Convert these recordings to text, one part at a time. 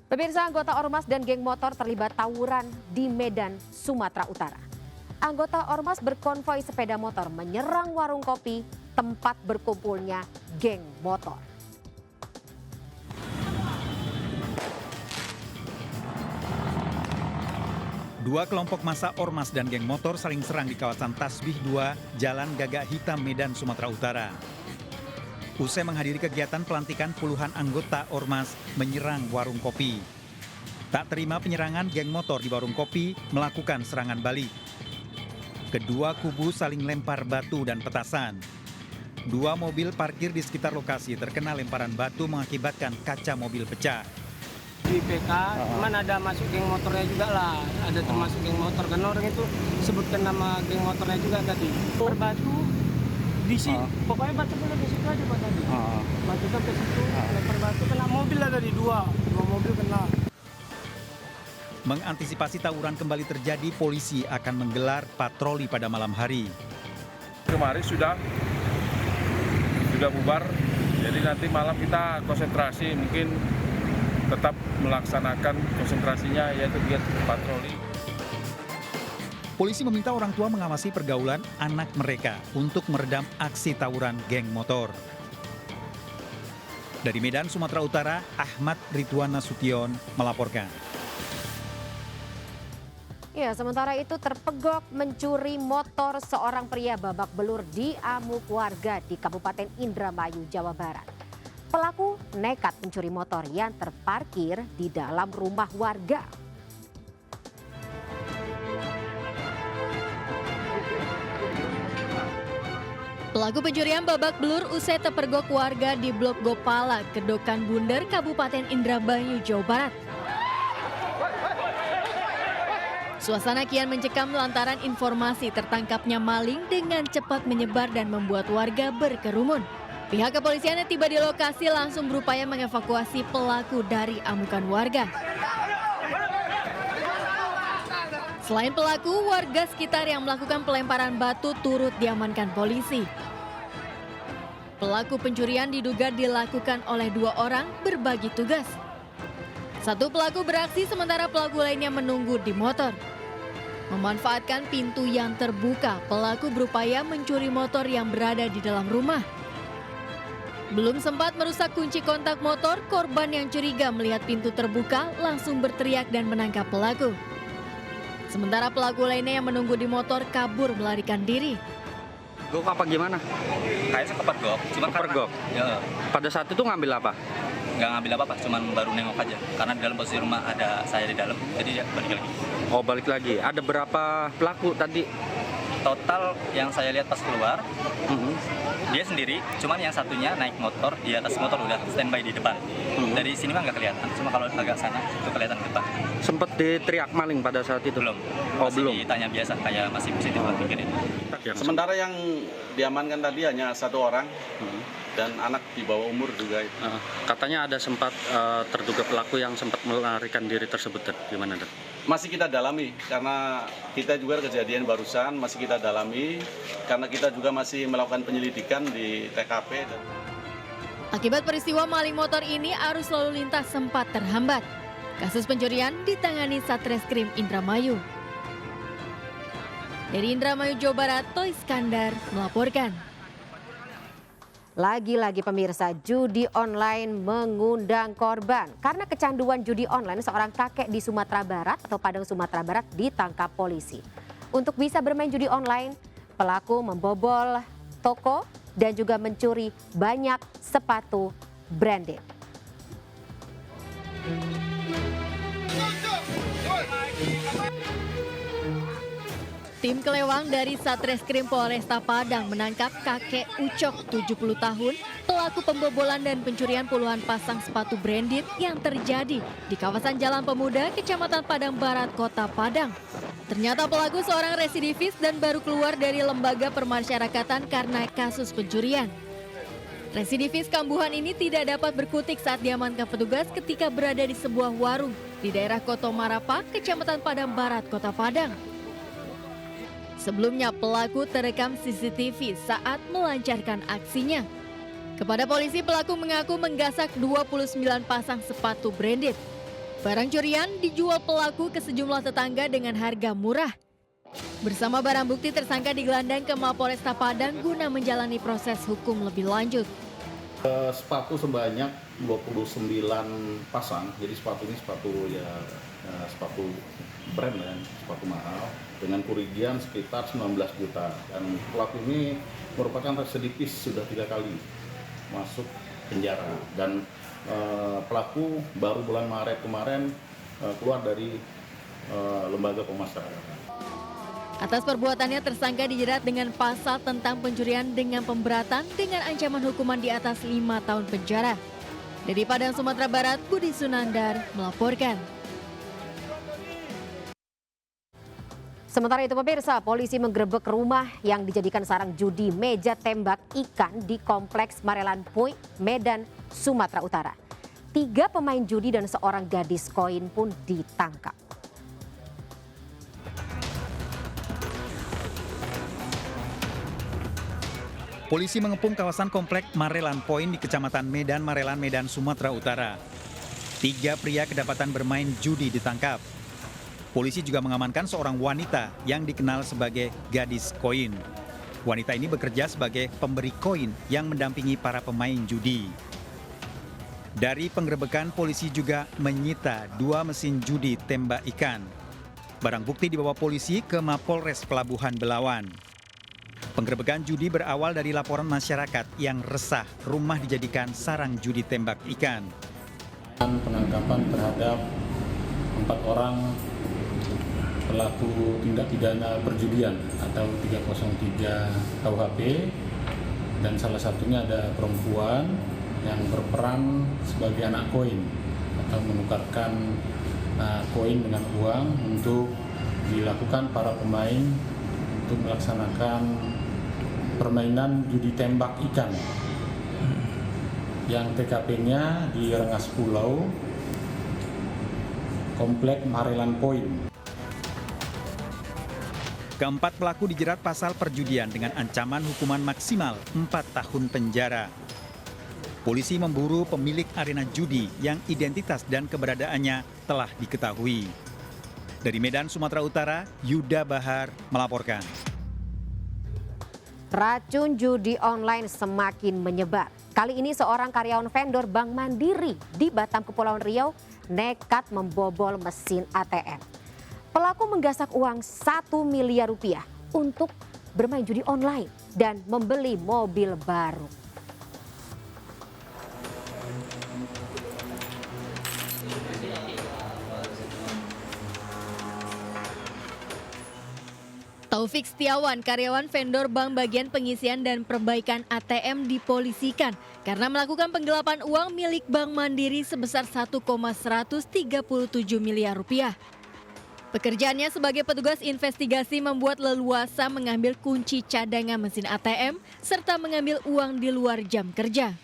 Pemirsa, anggota Ormas dan geng motor terlibat tawuran di Medan, Sumatera Utara. Anggota Ormas berkonvoi sepeda motor menyerang warung kopi tempat berkumpulnya geng motor. Dua kelompok massa Ormas dan geng motor saling serang di kawasan Tasbih 2, Jalan Gagak Hitam, Medan, Sumatera Utara. Usai menghadiri kegiatan pelantikan, puluhan anggota Ormas menyerang warung kopi. Tak terima penyerangan, geng motor di warung kopi melakukan serangan balik. Kedua kubu saling lempar batu dan petasan. Dua mobil parkir di sekitar lokasi terkena lemparan batu mengakibatkan kaca mobil pecah. Di PK, cuman ada masuk geng motornya juga lah, ada termasuk geng motor, karena orang itu sebutkan nama geng motornya juga tadi. Berbatu di sini, pokoknya batu kena di situ aja Pak tadi. Batu kan ke situ, lempar batu kena mobil lah tadi, dua mobil kena. Mengantisipasi tawuran kembali terjadi, polisi akan menggelar patroli pada malam hari. Kemarin sudah bubar, jadi nanti malam kita konsentrasi, mungkin tetap melaksanakan konsentrasinya yaitu giat patroli. Polisi meminta orang tua mengawasi pergaulan anak mereka untuk meredam aksi tawuran geng motor. Dari Medan, Sumatera Utara, Ahmad Ridwan Nasution melaporkan. Ya, sementara itu terpegok mencuri motor seorang pria babak belur di amuk warga di Kabupaten Indramayu, Jawa Barat. Pelaku nekat mencuri motor yang terparkir di dalam rumah warga. Pelaku pencurian babak belur usai terpergok warga di Blok Gopala, Kedokan Bunder, Kabupaten Indramayu, Jawa Barat. Suasana kian mencekam lantaran informasi tertangkapnya maling dengan cepat menyebar dan membuat warga berkerumun. Pihak kepolisian yang tiba di lokasi langsung berupaya mengevakuasi pelaku dari amukan warga. Selain pelaku, warga sekitar yang melakukan pelemparan batu turut diamankan polisi. Pelaku pencurian diduga dilakukan oleh dua orang berbagi tugas. Satu pelaku beraksi sementara pelaku lainnya menunggu di motor. Memanfaatkan pintu yang terbuka, pelaku berupaya mencuri motor yang berada di dalam rumah. Belum sempat merusak kunci kontak motor, korban yang curiga melihat pintu terbuka langsung berteriak dan menangkap pelaku. Sementara pelaku lainnya yang menunggu di motor kabur melarikan diri. Gok apa gimana? Kayaknya kepergok, cuman Kepergok? Ya, Pada saat itu ngambil apa? nggak ngambil apa-apa, cuman baru nengok aja. Karena di dalam posisi rumah ada saya di dalam, jadi ya balik lagi. Oh, balik lagi. Ada berapa pelaku tadi? Total yang saya lihat pas keluar, dia sendiri, cuman yang satunya naik motor, di atas motor udah standby di depan. Dari sini mah nggak kelihatan, cuma kalau agak sana itu kelihatan di depan. Sempet diteriak maling pada saat itu? Belum, Oh, masih belum. ditanya biasa, kayak masih positif lah pikirin. Sementara yang diamankan tadi hanya satu orang dan anak di bawah umur juga. Katanya ada sempat terduga pelaku yang sempat melarikan diri tersebut. Gimana, Dok? Masih kita dalami karena kita juga kejadian barusan masih kita dalami karena kita juga masih melakukan penyelidikan di TKP. Akibat peristiwa maling motor ini, arus lalu lintas sempat terhambat. Kasus pencurian ditangani Satreskrim Indramayu. Dari Indramayu, Jawa Barat, Toy Skandar melaporkan. Lagi-lagi pemirsa, judi online mengundang korban. Karena kecanduan judi online, seorang kakek di Sumatera Barat atau Padang Sumatera Barat ditangkap polisi. Untuk bisa bermain judi online, pelaku membobol toko dan juga mencuri banyak sepatu branded. Tim kelewang dari Satreskrim Polresta Padang menangkap kakek Ucok 70 tahun, pelaku pembobolan dan pencurian puluhan pasang sepatu branded yang terjadi di kawasan Jalan Pemuda, Kecamatan Padang Barat, Kota Padang. Ternyata pelaku seorang residivis dan baru keluar dari lembaga permasyarakatan karena kasus pencurian. Residivis kambuhan ini tidak dapat berkutik saat diamankan petugas ketika berada di sebuah warung di daerah Koto Marapa, Kecamatan Padang Barat, Kota Padang. Sebelumnya pelaku terekam CCTV saat melancarkan aksinya. Kepada polisi, pelaku mengaku menggasak 29 pasang sepatu branded. Barang curian dijual pelaku ke sejumlah tetangga dengan harga murah. Bersama barang bukti, tersangka digelandang ke Mapolresta Padang guna menjalani proses hukum lebih lanjut. Sepatu sebanyak 29 pasang, jadi sepatu ini sepatu sepatu brand ya, sepatu mahal dengan kerugian sekitar 19 juta. Dan pelaku ini merupakan residivis, sudah 3 kali masuk penjara dan pelaku baru bulan Maret kemarin keluar dari lembaga pemasyarakatan. Atas perbuatannya, tersangka dijerat dengan pasal tentang pencurian dengan pemberatan dengan ancaman hukuman di atas 5 tahun penjara. Dari Padang, Sumatera Barat, Budi Sunandar melaporkan. Sementara itu pemirsa, polisi menggerebek rumah yang dijadikan sarang judi meja tembak ikan di Kompleks Marelan Point, Medan, Sumatera Utara. 3 pemain judi dan seorang gadis koin pun ditangkap. Polisi mengepung kawasan komplek Marelan Point di Kecamatan Medan, Marelan, Medan, Sumatera Utara. 3 pria kedapatan bermain judi ditangkap. Polisi juga mengamankan seorang wanita yang dikenal sebagai gadis koin. Wanita ini bekerja sebagai pemberi koin yang mendampingi para pemain judi. Dari penggerebekan, polisi juga menyita 2 mesin judi tembak ikan. Barang bukti dibawa polisi ke Mapolres Pelabuhan Belawan. Penggerebekan judi berawal dari laporan masyarakat yang resah rumah dijadikan sarang judi tembak ikan. Penangkapan terhadap 4 orang pelaku tindak pidana perjudian atau 303 KUHP, dan salah satunya ada perempuan yang berperan sebagai anak koin atau menukarkan koin dengan uang untuk dilakukan para pemain untuk melaksanakan permainan judi tembak ikan yang TKP-nya di Rengas Pulau, Komplek Marelan Point. Keempat pelaku dijerat pasal perjudian dengan ancaman hukuman maksimal 4 tahun penjara. Polisi memburu pemilik arena judi yang identitas dan keberadaannya telah diketahui. Dari Medan, Sumatera Utara, Yuda Bahar melaporkan. Racun judi online semakin menyebar. Kali ini seorang karyawan vendor Bank Mandiri di Batam, Kepulauan Riau nekat membobol mesin ATM. Pelaku menggasak uang 1 miliar rupiah untuk bermain judi online dan membeli mobil baru. Taufik Setiawan, karyawan vendor bank bagian pengisian dan perbaikan ATM, dipolisikan karena melakukan penggelapan uang milik Bank Mandiri sebesar 1,137 miliar rupiah. Pekerjaannya sebagai petugas investigasi membuat leluasa mengambil kunci cadangan mesin ATM serta mengambil uang di luar jam kerja.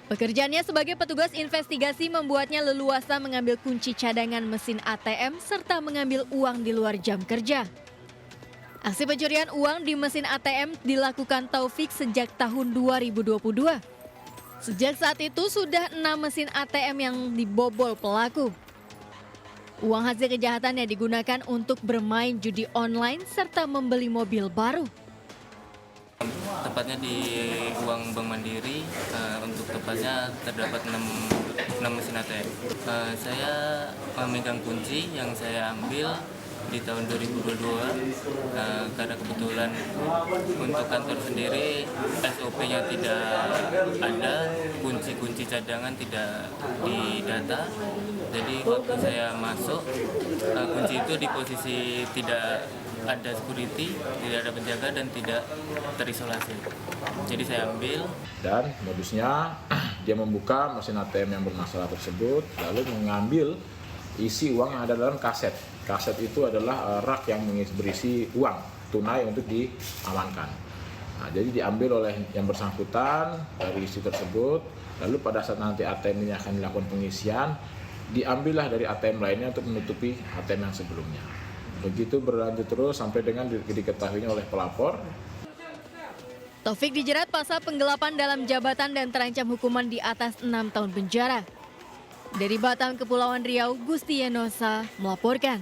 Pekerjaannya sebagai petugas investigasi membuatnya leluasa mengambil kunci cadangan mesin ATM serta mengambil uang di luar jam kerja. Aksi pencurian uang di mesin ATM dilakukan Taufik sejak tahun 2022. Sejak saat itu sudah 6 mesin ATM yang dibobol pelaku. Uang hasil kejahatannya digunakan untuk bermain judi online serta membeli mobil baru. Tepatnya di uang Bank Mandiri, untuk tepatnya terdapat 6 mesin ATM. Saya memegang kunci yang saya ambil di tahun 2022 karena kebetulan untuk kantor sendiri SOP-nya tidak ada, kunci-kunci cadangan tidak didata. Jadi waktu saya masuk, kunci itu di posisi tidak ada security, tidak ada penjaga dan tidak terisolasi. Jadi saya ambil. Dan modusnya dia membuka mesin ATM yang bermasalah tersebut, lalu mengambil isi uang yang ada dalam kaset. Kaset itu adalah rak yang berisi uang tunai untuk diamankan. Nah, jadi diambil oleh yang bersangkutan dari isi tersebut, lalu pada saat nanti ATM ini akan dilakukan pengisian, diambillah dari ATM lainnya untuk menutupi ATM yang sebelumnya. Begitu berlanjut terus sampai dengan diketahuinya oleh pelapor. Taufik dijerat pasal penggelapan dalam jabatan dan terancam hukuman di atas 6 tahun penjara. Dari Batam, Kepulauan Riau, Gusti Yenosa melaporkan.